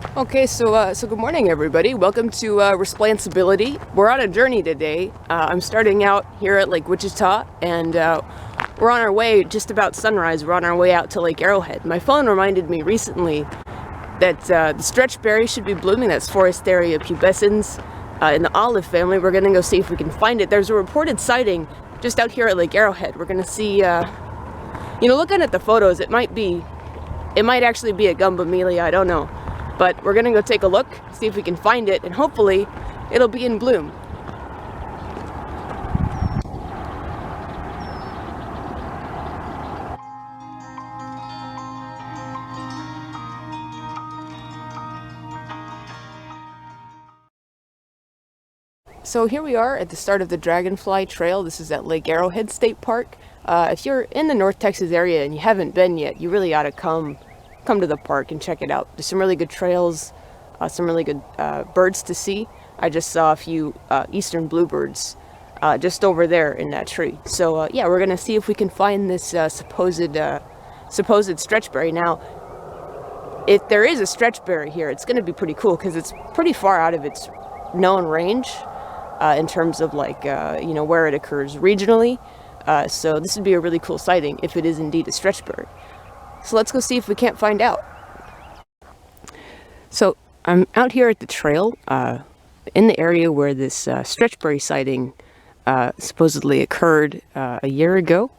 Okay, so good morning, everybody. Welcome to Resplantsibility. We're on a journey today. I'm starting out here at Lake Wichita, and we're on our way, just about sunrise, we're on our way out to Lake Arrowhead. My phone reminded me recently that the stretchberry should be blooming. That's Forestiera pubescens in the olive family. We're going to go see if we can find it. There's a reported sighting just out here at Lake Arrowhead. We're going to see, looking at the photos, it might actually be a gumbamelia, I don't know. But we're gonna go take a look, see if we can find it, and hopefully it'll be in bloom. So here we are at the start of the Dragonfly Trail. This is at Lake Arrowhead State Park. If you're in the North Texas area and you haven't been yet, you really ought to come to the park and check it out. There's some really good trails, some really good birds to see. I just saw a few eastern bluebirds just over there in that tree. So yeah, we're gonna see if we can find this supposed stretchberry. Now, if there is a stretchberry here, it's gonna be pretty cool because it's pretty far out of its known range in terms of like where it occurs regionally. So this would be a really cool sighting if it is indeed a stretchberry. So let's go see if we can't find out. So I'm out here at the trail in the area where this stretchberry sighting supposedly occurred a year ago,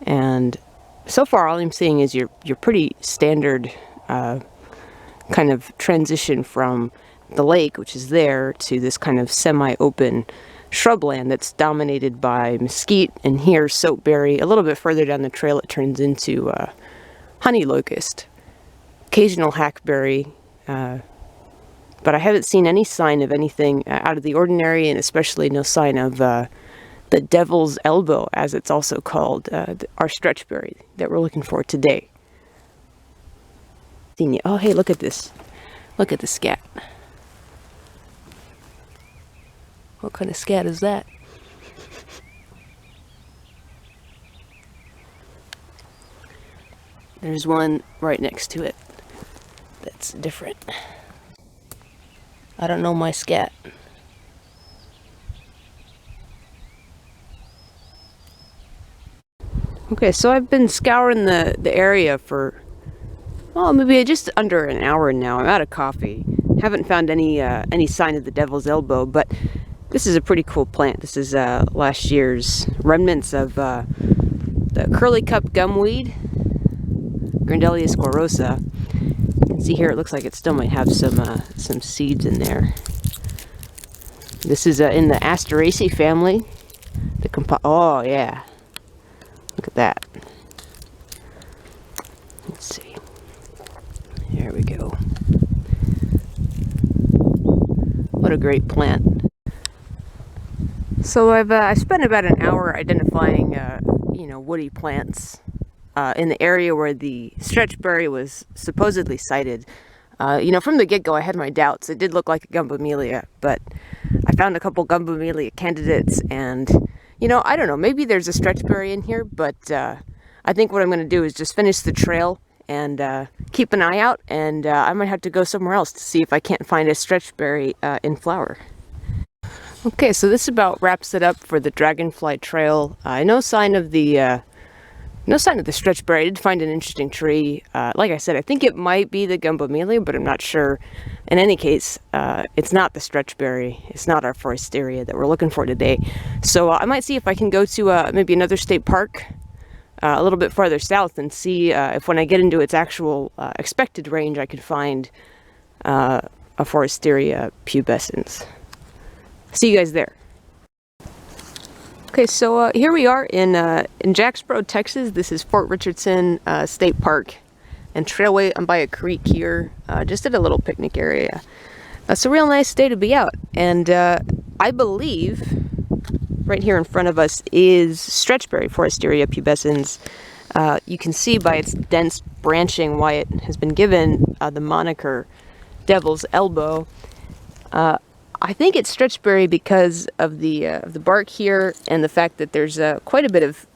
and so far all I'm seeing is your pretty standard kind of transition from the lake, which is there, to this kind of semi-open shrubland that's dominated by mesquite and here soapberry. A little bit further down the trail it turns into honey locust, occasional hackberry, but I haven't seen any sign of anything out of the ordinary, and especially no sign of the devil's elbow, as it's also called, our stretchberry that we're looking for today. Oh, hey, look at this. Look at the scat. What kind of scat is that? There's one right next to it that's different. I don't know my scat. Okay, so I've been scouring the area for, well, maybe just under an hour now. I'm out of coffee. Haven't found any sign of the devil's elbow, but this is a pretty cool plant. This is last year's remnants of the curly cup gumweed, Grandelia sclerosa. You can see here it looks like it still might have some seeds in there. This is in the Asteraceae family. Oh yeah, look at that. Let's see. There we go. What a great plant. So I've spent about an hour identifying woody plants in the area where the stretchberry was supposedly sighted. From the get-go I had my doubts. It did look like a gumbamelia, but I found a couple gumbamelia candidates, and I don't know, maybe there's a stretchberry in here, but I think what I'm going to do is just finish the trail and keep an eye out, and I might have to go somewhere else to see if I can't find a stretchberry in flower. Okay, so this about wraps it up for the Dragonfly Trail. No sign of the stretchberry. I did find an interesting tree. Like I said, I think it might be the gumbamelia, but I'm not sure. In any case, it's not the stretchberry. It's not our Forestiera that we're looking for today. So I might see if I can go to maybe another state park a little bit farther south and see if when I get into its actual expected range, I could find a Forestiera pubescens. See you guys there. Okay, so here we are in Jacksboro, Texas. This is Fort Richardson State Park and Trailway. I'm by a creek here, just at a little picnic area. It's a real nice day to be out, and I believe right here in front of us is stretchberry, Forestiera pubescens. You can see by its dense branching why it has been given the moniker Devil's Elbow. I think it's stretchberry because of the bark here and the fact that there's quite a bit of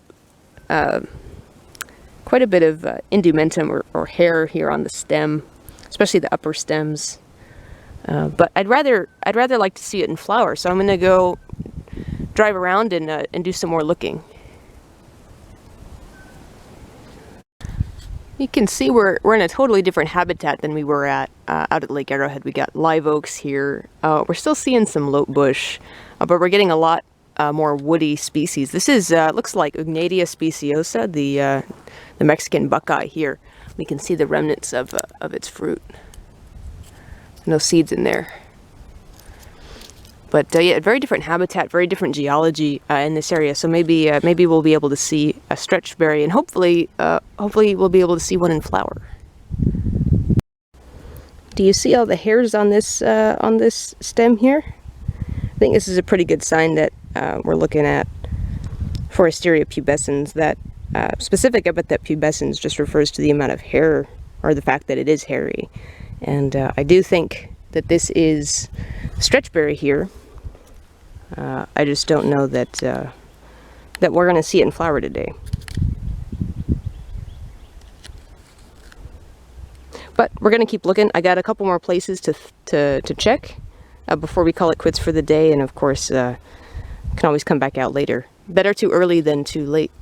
indumentum or hair here on the stem. especially the upper stems. But I'd rather like to see it in flower, so I'm gonna go drive around and do some more looking. You can see we're in a totally different habitat than we were at out at Lake Arrowhead. We got live oaks here. We're still seeing some lote bush, but we're getting a lot more woody species. This is looks like Ugnatia speciosa, the Mexican buckeye here. We can see the remnants of its fruit. No seeds in there. But yeah, very different habitat, very different geology in this area. So maybe we'll be able to see a stretchberry, and hopefully we'll be able to see one in flower. Do you see all the hairs on this stem here? I think this is a pretty good sign that we're looking at Forestiera pubescens. That specific epithet pubescens just refers to the amount of hair, or the fact that it is hairy. And I do think that this is stretchberry here. I just don't know that that we're going to see it in flower today. But we're going to keep looking. I got a couple more places to check before we call it quits for the day, and of course can always come back out later. Better too early than too late.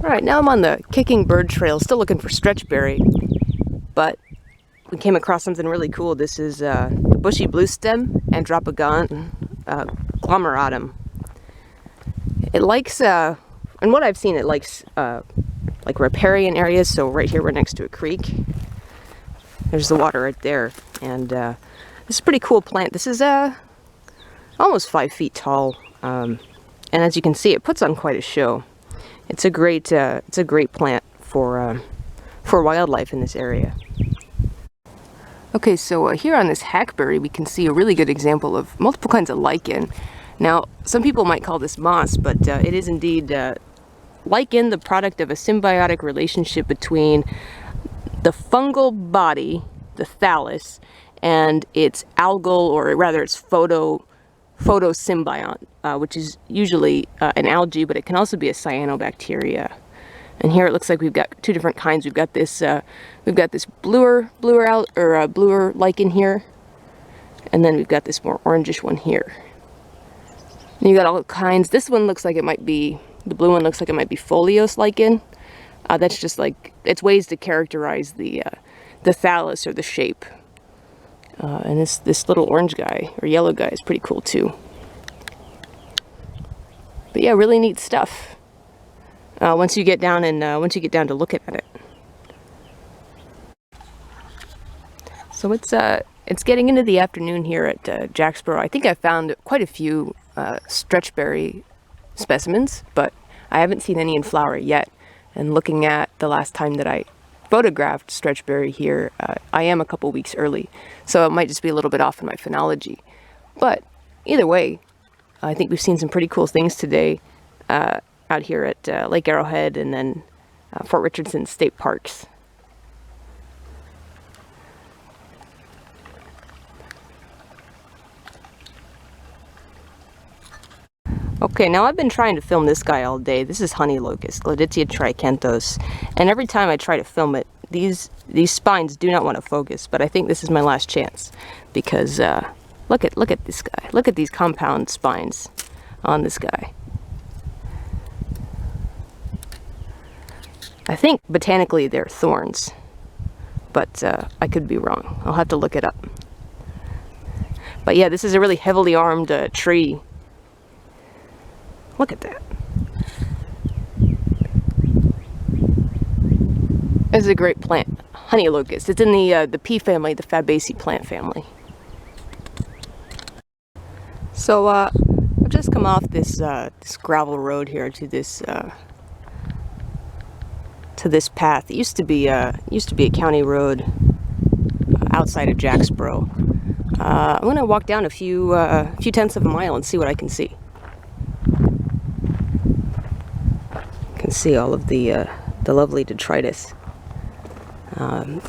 Alright, now I'm on the Kicking Bird Trail, still looking for stretchberry, but we came across something really cool. This is the bushy blue stem, Andropogon glomeratum. It likes, and what I've seen, it likes like riparian areas. So right here we're next to a creek. There's the water right there, and this is a pretty cool plant. This is almost 5 feet tall, and as you can see, it puts on quite a show. It's a great plant for wildlife in this area. Okay, so here on this hackberry, we can see a really good example of multiple kinds of lichen. Now, some people might call this moss, but it is indeed lichen, the product of a symbiotic relationship between the fungal body, the thallus, and its algal, or rather its photosymbiont, which is usually an algae, but it can also be a cyanobacteria. And here it looks like we've got two different kinds. We've got this bluer lichen here, and then we've got this more orangish one here. And you got all kinds. This one looks like it might be, the blue one looks like it might be foliose lichen. That's just like, it's ways to characterize the thallus or the shape. And this little orange guy or yellow guy is pretty cool too. But yeah, really neat stuff. Once you get down to looking at it. So it's getting into the afternoon here at Jacksboro. I think I found quite a few stretchberry specimens, but I haven't seen any in flower yet. And looking at the last time that I photographed stretchberry here, I am a couple weeks early, so it might just be a little bit off in my phenology. But either way, I think we've seen some pretty cool things today out here at Lake Arrowhead and then Fort Richardson State Parks. Okay, now I've been trying to film this guy all day. This is honey locust, Gladitia tricanthos, and every time I try to film it, these spines do not want to focus. But I think this is my last chance because look at this guy. Look at these compound spines on this guy. I think botanically they're thorns, but I could be wrong. I'll have to look it up. But yeah, this is a really heavily armed tree. Look at that. This is a great plant, honey locust. It's in the pea family, the Fabaceae plant family. So I've just come off this gravel road here to this path. It used to be a county road outside of Jacksboro. I'm going to walk down a few tenths of a mile and see what I can see. You can see all of the lovely detritus.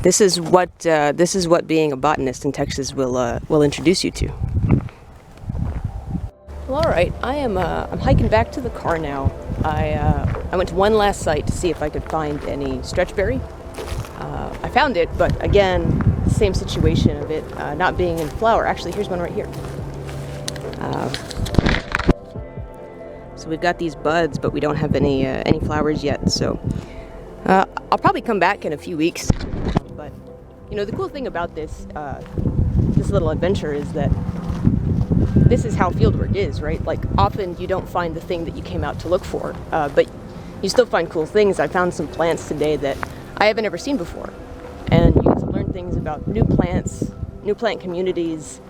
This is what being a botanist in Texas will introduce you to. Well, all right, I'm hiking back to the car now. I went to one last site to see if I could find any stretchberry. I found it, but again, same situation of it not being in flower. Actually, here's one right here. So we've got these buds, but we don't have any flowers yet. So I'll probably come back in a few weeks. But you know, the cool thing about this little adventure is that this is how fieldwork is, right? Like, often you don't find the thing that you came out to look for, but you still find cool things. I found some plants today that I haven't ever seen before, and you get to learn things about new plants, new plant communities,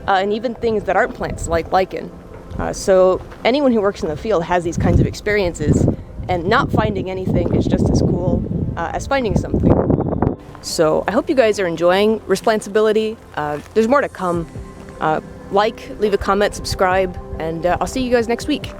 and even things that aren't plants, like lichen. So anyone who works in the field has these kinds of experiences, and not finding anything is just as cool as finding something. So I hope you guys are enjoying Resplantsibility. There's more to come. Leave a comment, subscribe, and I'll see you guys next week.